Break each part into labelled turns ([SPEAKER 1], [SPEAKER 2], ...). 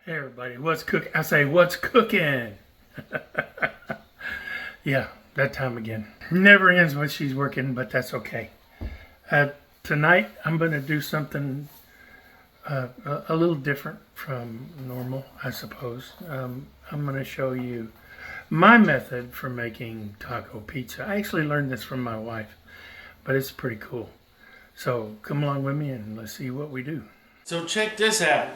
[SPEAKER 1] Hey everybody, what's cook? I say, what's cooking? Yeah, that time again. Never ends when she's working, but that's okay. Tonight I'm going to do something a little different from normal, I suppose. I'm going to show you my method for making taco pizza. I actually learned this from my wife, but it's pretty cool. So come along with me and let's see what we do. So check this out.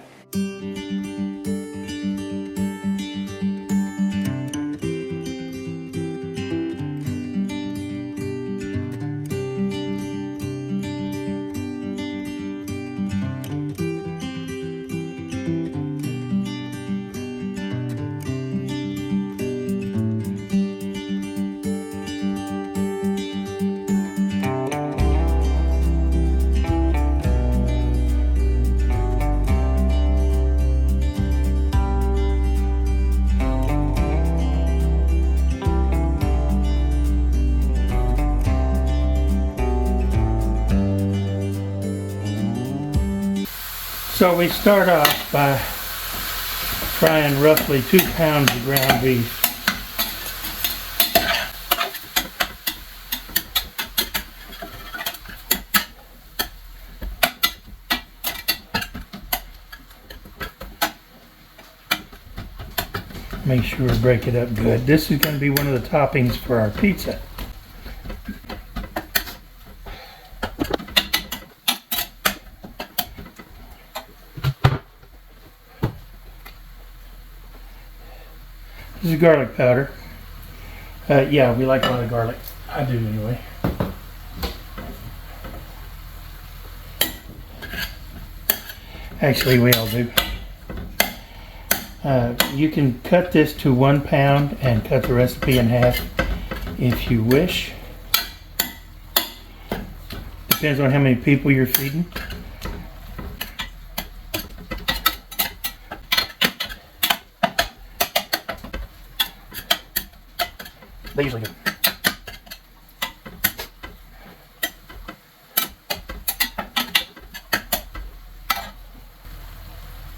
[SPEAKER 1] So we start off by frying roughly 2 pounds of ground beef. Make sure we break it up good. This is going to be one of the toppings for our pizza. This is garlic powder. Yeah, we like a lot of garlic. I do anyway. Actually, we all do. You can cut this to 1 pound and cut the recipe in half if you wish. Depends on how many people you're feeding. They usually do.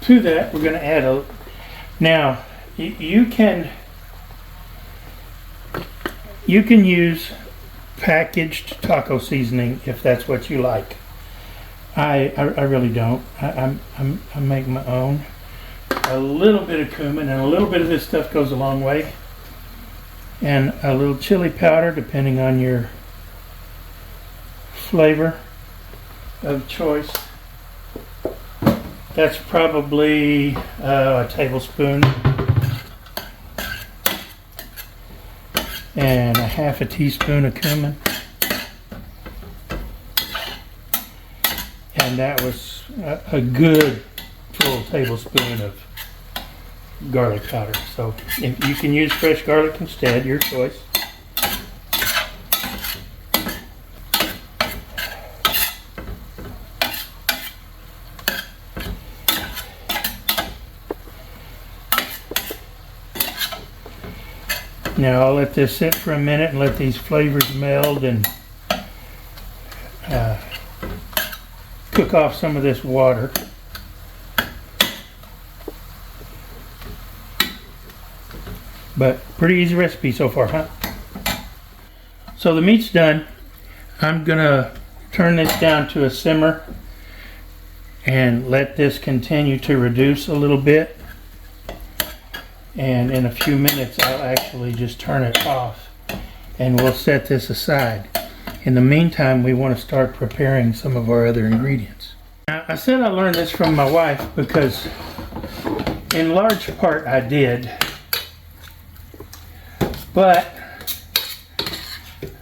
[SPEAKER 1] To that, we're going to add a. Now, you can use packaged taco seasoning if that's what you like. I really don't. I make my own. A little bit of cumin and a little bit of this stuff goes a long way. And a little chili powder depending on your flavor of choice. That's probably a tablespoon and a half a teaspoon of cumin, and that was a good full tablespoon of garlic powder. So if you can use fresh garlic instead, your choice. Now I'll let this sit for a minute and let these flavors meld and cook off some of this water. But pretty easy recipe so far, huh? So the meat's done. I'm gonna turn this down to a simmer and let this continue to reduce a little bit. And in a few minutes, I'll actually just turn it off and we'll set this aside. In the meantime, we want to start preparing some of our other ingredients. Now, I said I learned this from my wife because in large part I did. But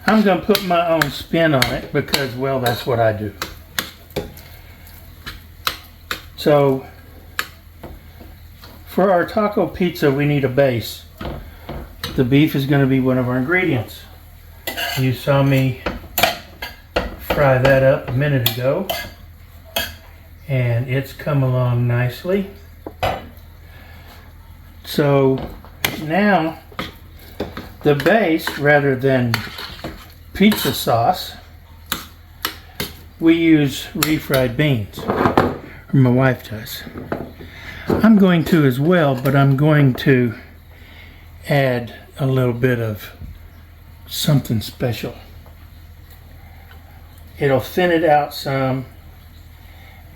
[SPEAKER 1] I'm going to put my own spin on it because, well, that's what I do. So, for our taco pizza, we need a base. The beef is going to be one of our ingredients. You saw me fry that up a minute ago, and it's come along nicely. So, now, the base, rather than pizza sauce, we use refried beans, or my wife does. I'm going to as well, but I'm going to add a little bit of something special. It'll thin it out some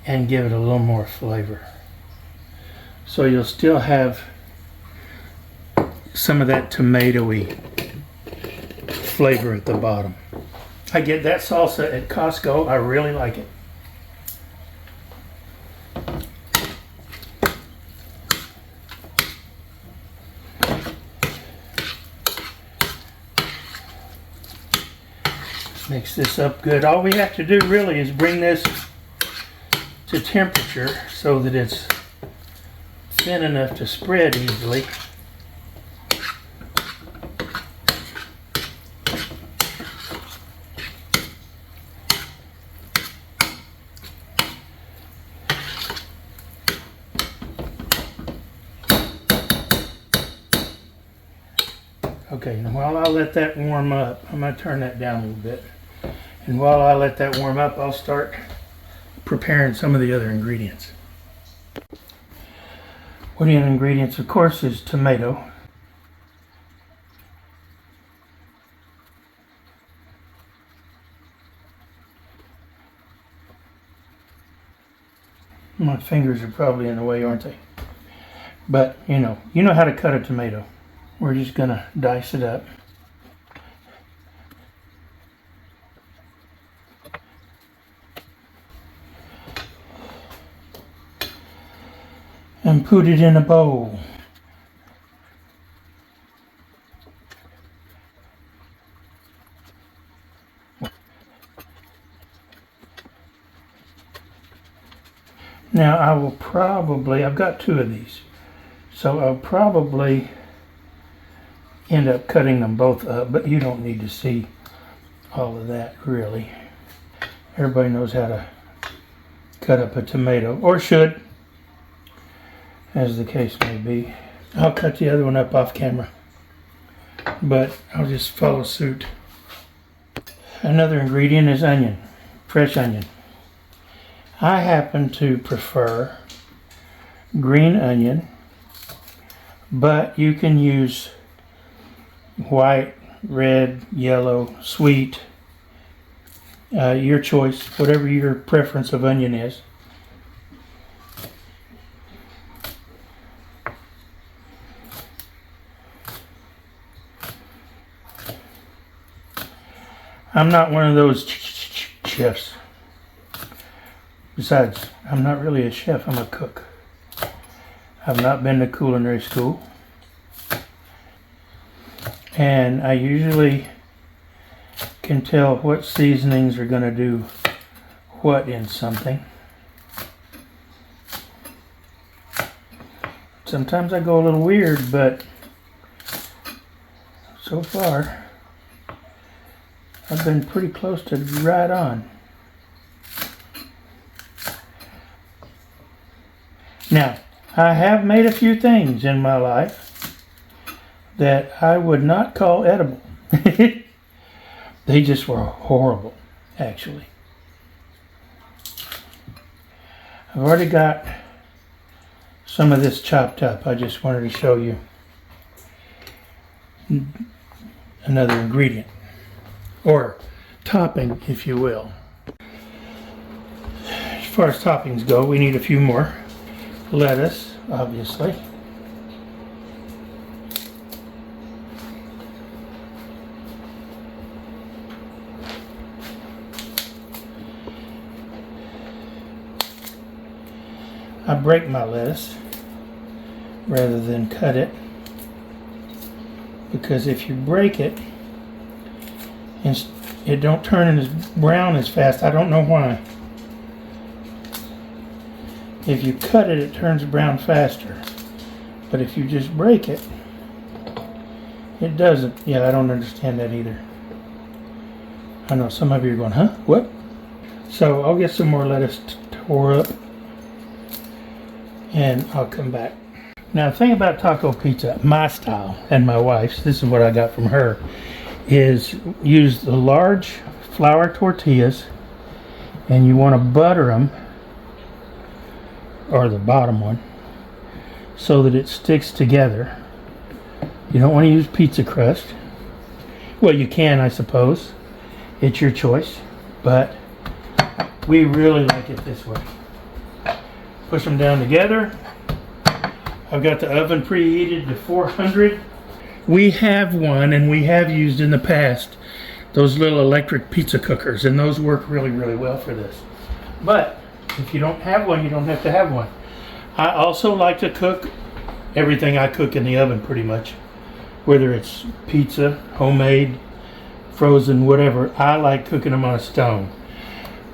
[SPEAKER 1] and give it a little more flavor. So you'll still have some of that tomatoey flavor at the bottom. I get that salsa at Costco. I really like it. Mix this up good. All we have to do really is bring this to temperature so that it's thin enough to spread easily. Okay, and while I let that warm up, I'm going to turn that down a little bit. And while I let that warm up, I'll start preparing some of the other ingredients. One of the ingredients, of course, is tomato. My fingers are probably in the way, aren't they? But, you know how to cut a tomato. We're just going to dice it up. And put it in a bowl. Now I will probably, I've got 2 of these, so I'll probably end up cutting them both up, but you don't need to see all of that really. Everybody knows how to cut up a tomato, or should, as the case may be. I'll cut the other one up off camera, but I'll just follow suit. Another ingredient is onion, fresh onion. I happen to prefer green onion, but you can use white, red, yellow, sweet, your choice, whatever your preference of onion is. I'm not one of those chefs. Besides, I'm not really a chef, I'm a cook. I've not been to culinary school. And I usually can tell what seasonings are going to do what in something. Sometimes I go a little weird, but so far I've been pretty close to right on. Now, I have made a few things in my life that I would not call edible. They just were horrible, actually. I've already got some of this chopped up. I just wanted to show you another ingredient, or topping, if you will. As far as toppings go, we need a few more. Lettuce, obviously. I break my lettuce rather than cut it, because if you break it, it don't turn as brown as fast. I don't know why. If you cut it, it turns brown faster. But if you just break it, it doesn't. Yeah, I don't understand that either. I know some of you are going, huh? What? So I'll get some more lettuce tore up, and I'll come back. Now the thing about taco pizza, my style and my wife's, this is what I got from her, is use the large flour tortillas, and you want to butter them, or the bottom one, so that it sticks together. You don't want to use pizza crust. Well, you can, I suppose. It's your choice, but we really like it this way. Push them down together. I've got the oven preheated to 400. We have one, and we have used in the past those little electric pizza cookers, and those work really, really well for this. But if you don't have one, you don't have to have one. I also like to cook everything I cook in the oven pretty much, whether it's pizza, homemade, frozen, whatever. I like cooking them on a stone.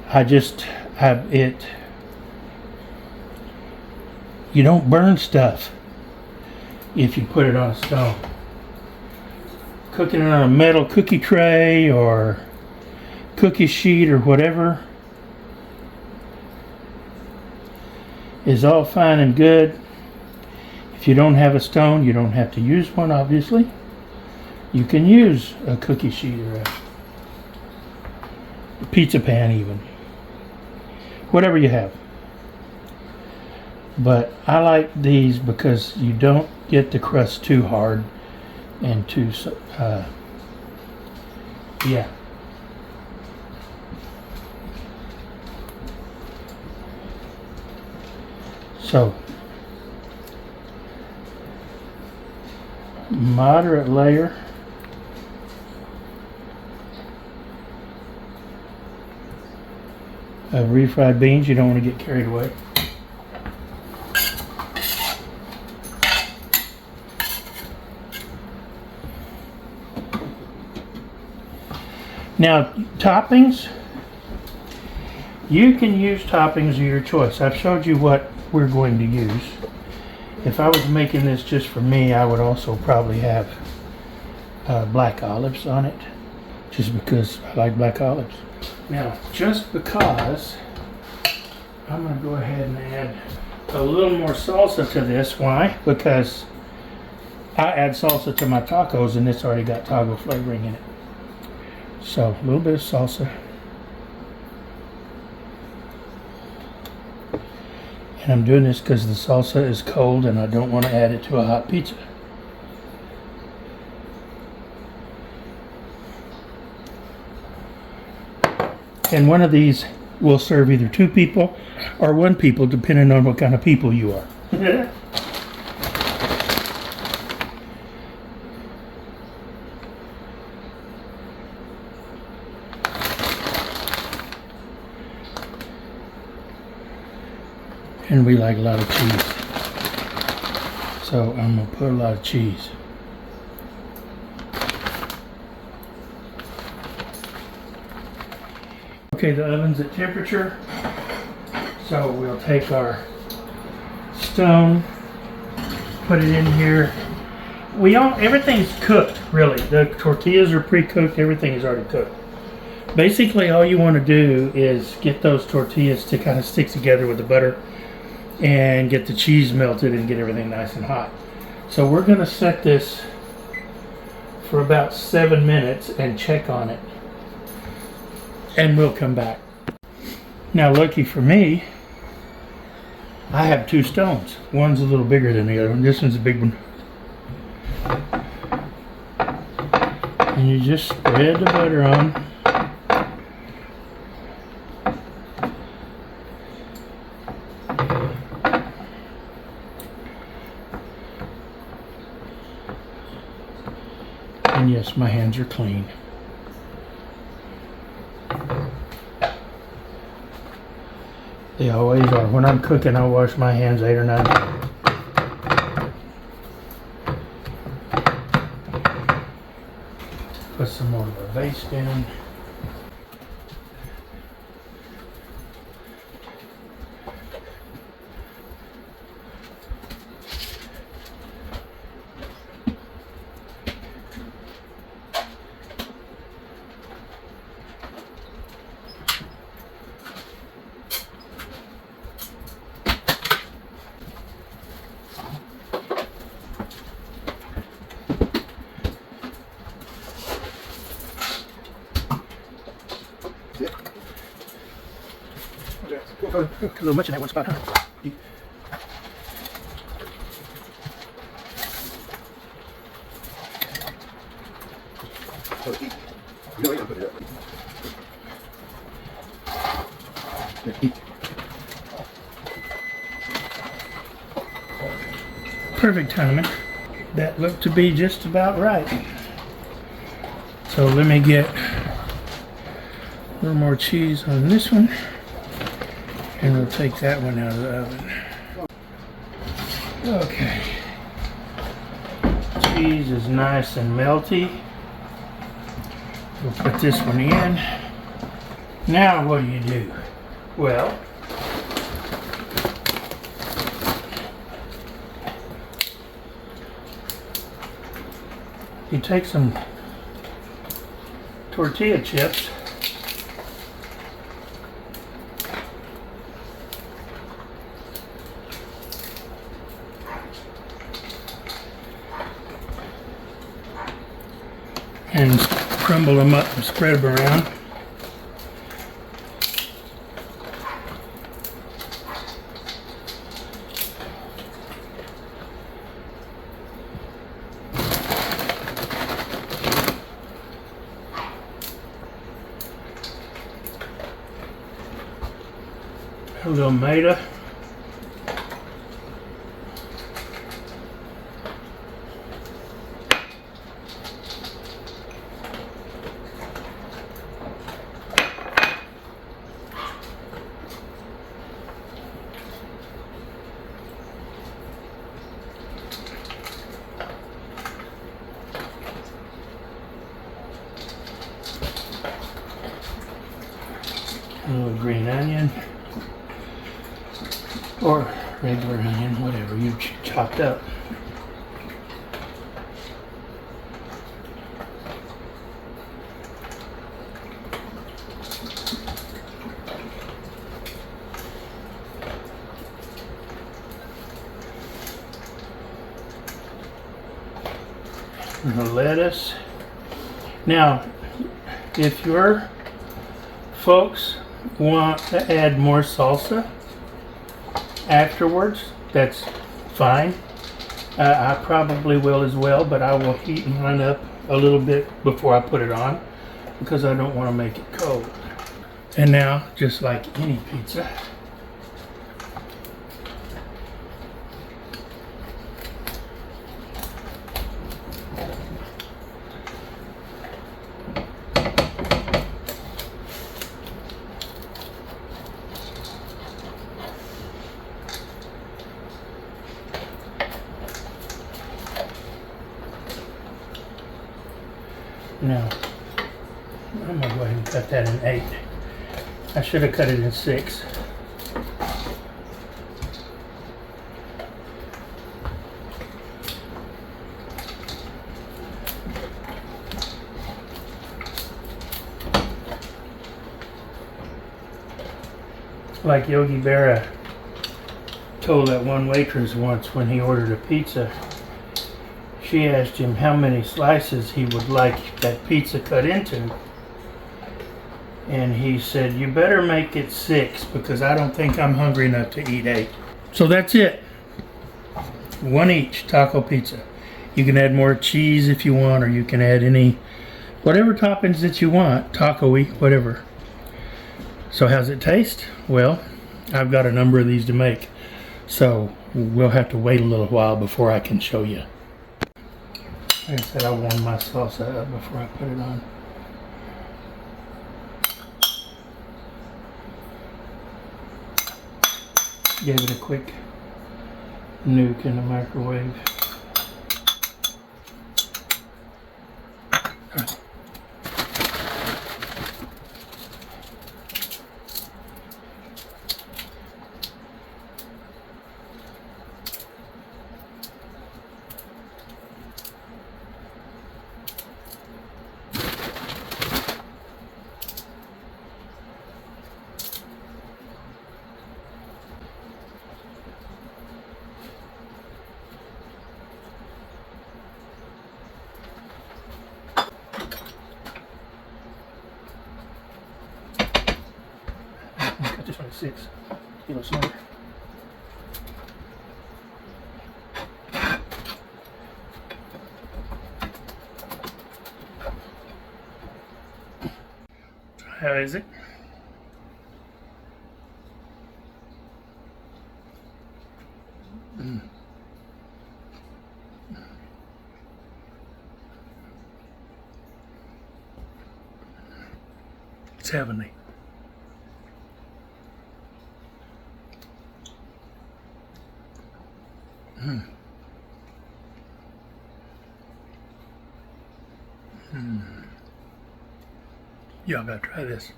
[SPEAKER 1] I just have it. You don't burn stuff if you put it on a stone. Cooking it on a metal cookie tray or cookie sheet or whatever is all fine and good. If you don't have a stone, you don't have to use one, obviously. You can use a cookie sheet or a pizza pan even. Whatever you have. But I like these because you don't get the crust too hard and too, yeah. So, moderate layer. Of refried beans. You don't want to get carried away. Now, toppings, you can use toppings of your choice. I've showed you what we're going to use. If I was making this just for me, I would also probably have black olives on it, just because I like black olives. Now, just because, I'm going to go ahead and add a little more salsa to this. Why? Because I add salsa to my tacos and it's already got taco flavoring in it. So, a little bit of salsa. And I'm doing this because the salsa is cold and I don't want to add it to a hot pizza. And one of these will serve either 2 people or 1 people, depending on what kind of people you are. And we like a lot of cheese. So I'm going to put a lot of cheese. Okay, the oven's at temperature. So we'll take our stone, put it in here. Everything's cooked, really. The tortillas are pre-cooked, everything is already cooked. Basically, all you want to do is get those tortillas to kind of stick together with the butter and get the cheese melted and get everything nice and hot. So we're going to set this for about 7 minutes and check on it. And we'll come back. Now, lucky for me, I have 2 stones. One's a little bigger than the other one. This one's a big one. And you just spread the butter on. And yes, my hands are clean. They always are. When I'm cooking, I wash my hands 8 or 9 times. Put some more of our base in. A little much in that one spot, huh? Perfect timing. That looked to be just about right. So let me get a little more cheese on this one, and we'll take that one out of the oven. Okay. Cheese is nice and melty. We'll put this one in. Now what do? Well, you take some tortilla chips and crumble them up and spread them around. A little maida. A little green onion. Or regular onion, whatever you chopped up. And the lettuce. Now, if your folks want to add more salsa afterwards, that's fine. I probably will as well, but I will heat mine up a little bit before I put it on because I don't want to make it cold. And now, just like any pizza, now, I'm going to go ahead and cut that in 8. I should have cut it in 6. Like Yogi Berra told that one waitress once when he ordered a pizza. She asked him how many slices he would like that pizza cut into. And he said, you better make it 6 because I don't think I'm hungry enough to eat 8. So that's it. 1 each taco pizza. You can add more cheese if you want, or you can add whatever toppings that you want, taco-y, whatever. So how's it taste? Well, I've got a number of these to make. So we'll have to wait a little while before I can show you. Like I said, I warmed my salsa up before I put it on. Gave it a quick nuke in the microwave. Just like 6 kilos smaller. How is it? It's heavenly. Y'all gotta try this.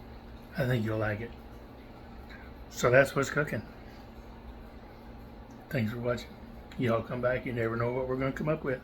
[SPEAKER 1] I think you'll like it. So that's what's cooking. Thanks for watching. Y'all come back. You never know what we're gonna come up with.